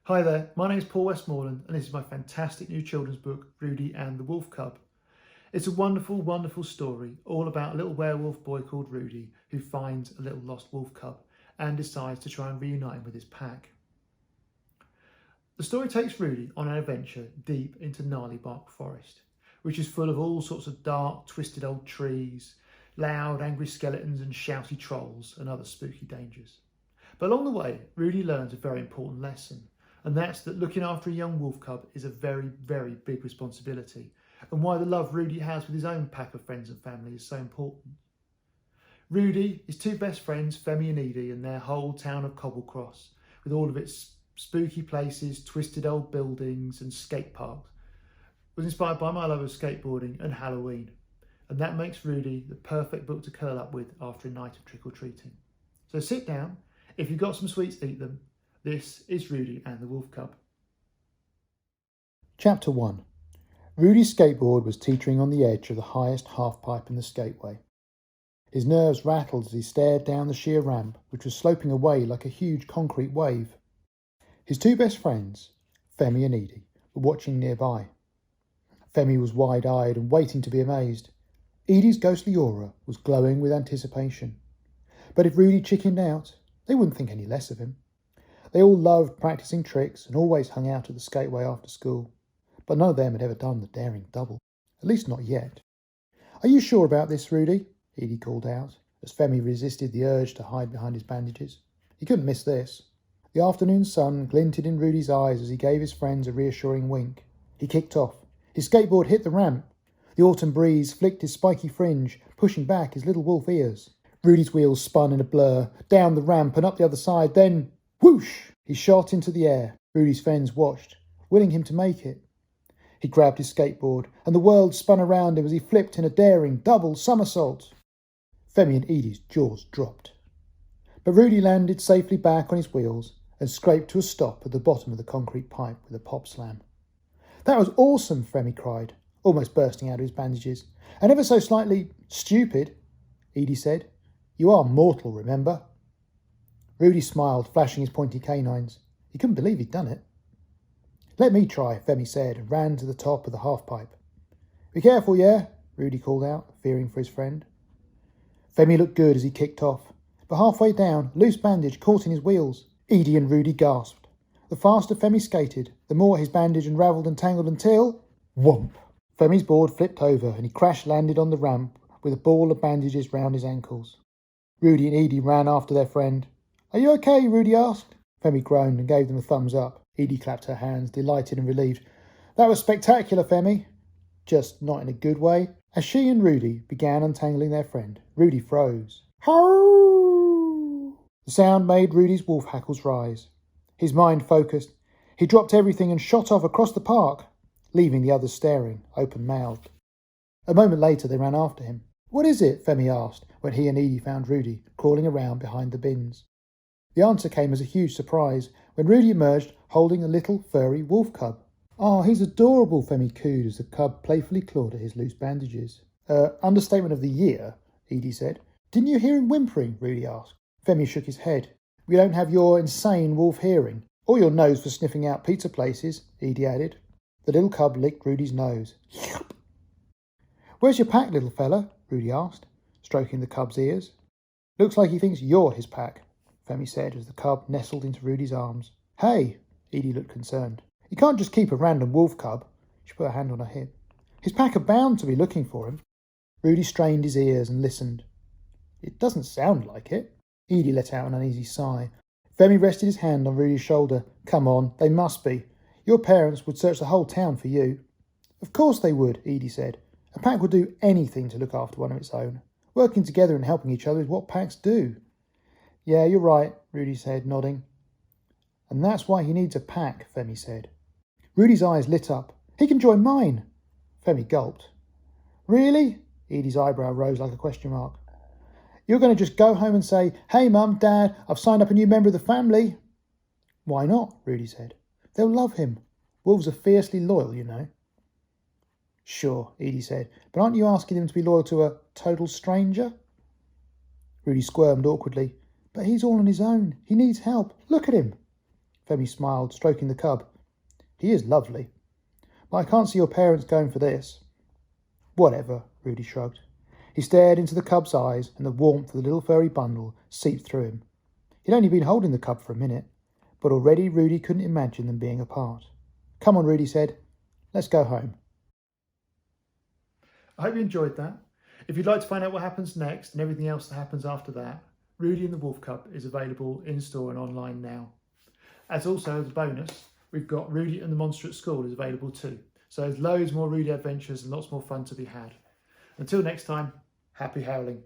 Hi there, my name is Paul Westmoreland and this is my fantastic new children's book, Rudy and the Wolf Cub. It's a wonderful, wonderful story all about a little werewolf boy called Rudy who finds a little lost wolf cub and decides to try and reunite him with his pack. The story takes Rudy on an adventure deep into gnarly bark forest, which is full of all sorts of dark, twisted old trees, loud, angry skeletons and shouty trolls and other spooky dangers. But along the way, Rudy learns a very important lesson. And that's that looking after a young wolf cub is a very, very big responsibility, and why the love Rudy has with his own pack of friends and family is so important. Rudy, his two best friends, Femi and Edie, and their whole town of Cobblecross, with all of its spooky places, twisted old buildings and skate parks, was inspired by my love of skateboarding and Halloween. And that makes Rudy the perfect book to curl up with after a night of trick-or-treating. So sit down, if you've got some sweets, eat them. This is Rudy and the Wolf Cub. Chapter 1. Rudy's skateboard was teetering on the edge of the highest half-pipe in the skateway. His nerves rattled as he stared down the sheer ramp, which was sloping away like a huge concrete wave. His two best friends, Femi and Edie, were watching nearby. Femi was wide-eyed and waiting to be amazed. Edie's ghostly aura was glowing with anticipation. But if Rudy chickened out, they wouldn't think any less of him. They all loved practising tricks and always hung out at the skateway after school, but none of them had ever done the daring double, at least not yet. "Are you sure about this, Rudy?" Edie called out, as Femi resisted the urge to hide behind his bandages. He couldn't miss this. The afternoon sun glinted in Rudy's eyes as he gave his friends a reassuring wink. He kicked off. His skateboard hit the ramp. The autumn breeze flicked his spiky fringe, pushing back his little wolf ears. Rudy's wheels spun in a blur, down the ramp and up the other side, then whoosh! He shot into the air. Rudy's friends watched, willing him to make it. He grabbed his skateboard, and the world spun around him as he flipped in a daring double somersault. Femi and Edie's jaws dropped. But Rudy landed safely back on his wheels and scraped to a stop at the bottom of the concrete pipe with a pop slam. "That was awesome," Femi cried, almost bursting out of his bandages. "And ever so slightly stupid," Edie said. "You are mortal, remember?" Rudy smiled, flashing his pointy canines. He couldn't believe he'd done it. "Let me try," Femi said, and ran to the top of the half-pipe. "Be careful, yeah?" Rudy called out, fearing for his friend. Femi looked good as he kicked off, but halfway down, a loose bandage caught in his wheels. Edie and Rudy gasped. The faster Femi skated, the more his bandage unravelled and tangled until... whomp! Femi's board flipped over and he crash-landed on the ramp with a ball of bandages round his ankles. Rudy and Edie ran after their friend. "Are you okay?" Rudy asked. Femi groaned and gave them a thumbs up. Edie clapped her hands, delighted and relieved. "That was spectacular, Femi." Just not in a good way. As she and Rudy began untangling their friend, Rudy froze. Howlingly! The sound made Rudy's wolf hackles rise. His mind focused. He dropped everything and shot off across the park, leaving the others staring, open-mouthed. A moment later, they ran after him. "What is it?" Femi asked, when he and Edie found Rudy crawling around behind the bins. The answer came as a huge surprise when Rudy emerged holding a little furry wolf cub. "Oh, he's adorable," Femi cooed as the cub playfully clawed at his loose bandages. Understatement of the year," Edie said. "Didn't you hear him whimpering?" Rudy asked. Femi shook his head. "We don't have your insane wolf hearing, or your nose for sniffing out pizza places," Edie added. The little cub licked Rudy's nose. "Where's your pack, little fella?" Rudy asked, stroking the cub's ears. "Looks like he thinks you're his pack," Femi said as the cub nestled into Rudy's arms. "Hey," Edie looked concerned. "You can't just keep a random wolf cub." She put her hand on her hip. "His pack are bound to be looking for him." Rudy strained his ears and listened. "It doesn't sound like it." Edie let out an uneasy sigh. Femi rested his hand on Rudy's shoulder. "Come on, they must be. Your parents would search the whole town for you." "Of course they would," Edie said. "A pack would do anything to look after one of its own. Working together and helping each other is what packs do." "Yeah, you're right," Rudy said, nodding. "And that's why he needs a pack," Femi said. Rudy's eyes lit up. "He can join mine." Femi gulped. "Really?" Edie's eyebrow rose like a question mark. "You're going to just go home and say, 'Hey, Mum, Dad, I've signed up a new member of the family'?" "Why not?" Rudy said. "They'll love him. Wolves are fiercely loyal, you know." "Sure," Edie said, "but aren't you asking him to be loyal to a total stranger?" Rudy squirmed awkwardly. "But he's all on his own. He needs help. Look at him." Femi smiled, stroking the cub. He is lovely. But I can't see your parents going for this. Whatever, Rudy shrugged. He stared into the cub's eyes, and the warmth of the little furry bundle seeped through him. He'd only been holding the cub for a minute, but already Rudy couldn't imagine them being apart. Come on, Rudy said. Let's go home. I hope you enjoyed that. If you'd like to find out what happens next and everything else that happens after that, Rudy and the Wolf Cub is available in store and online now. As a bonus, we've got Rudy and the Monster at School is available too. So there's loads more Rudy adventures and lots more fun to be had. Until next time, happy howling.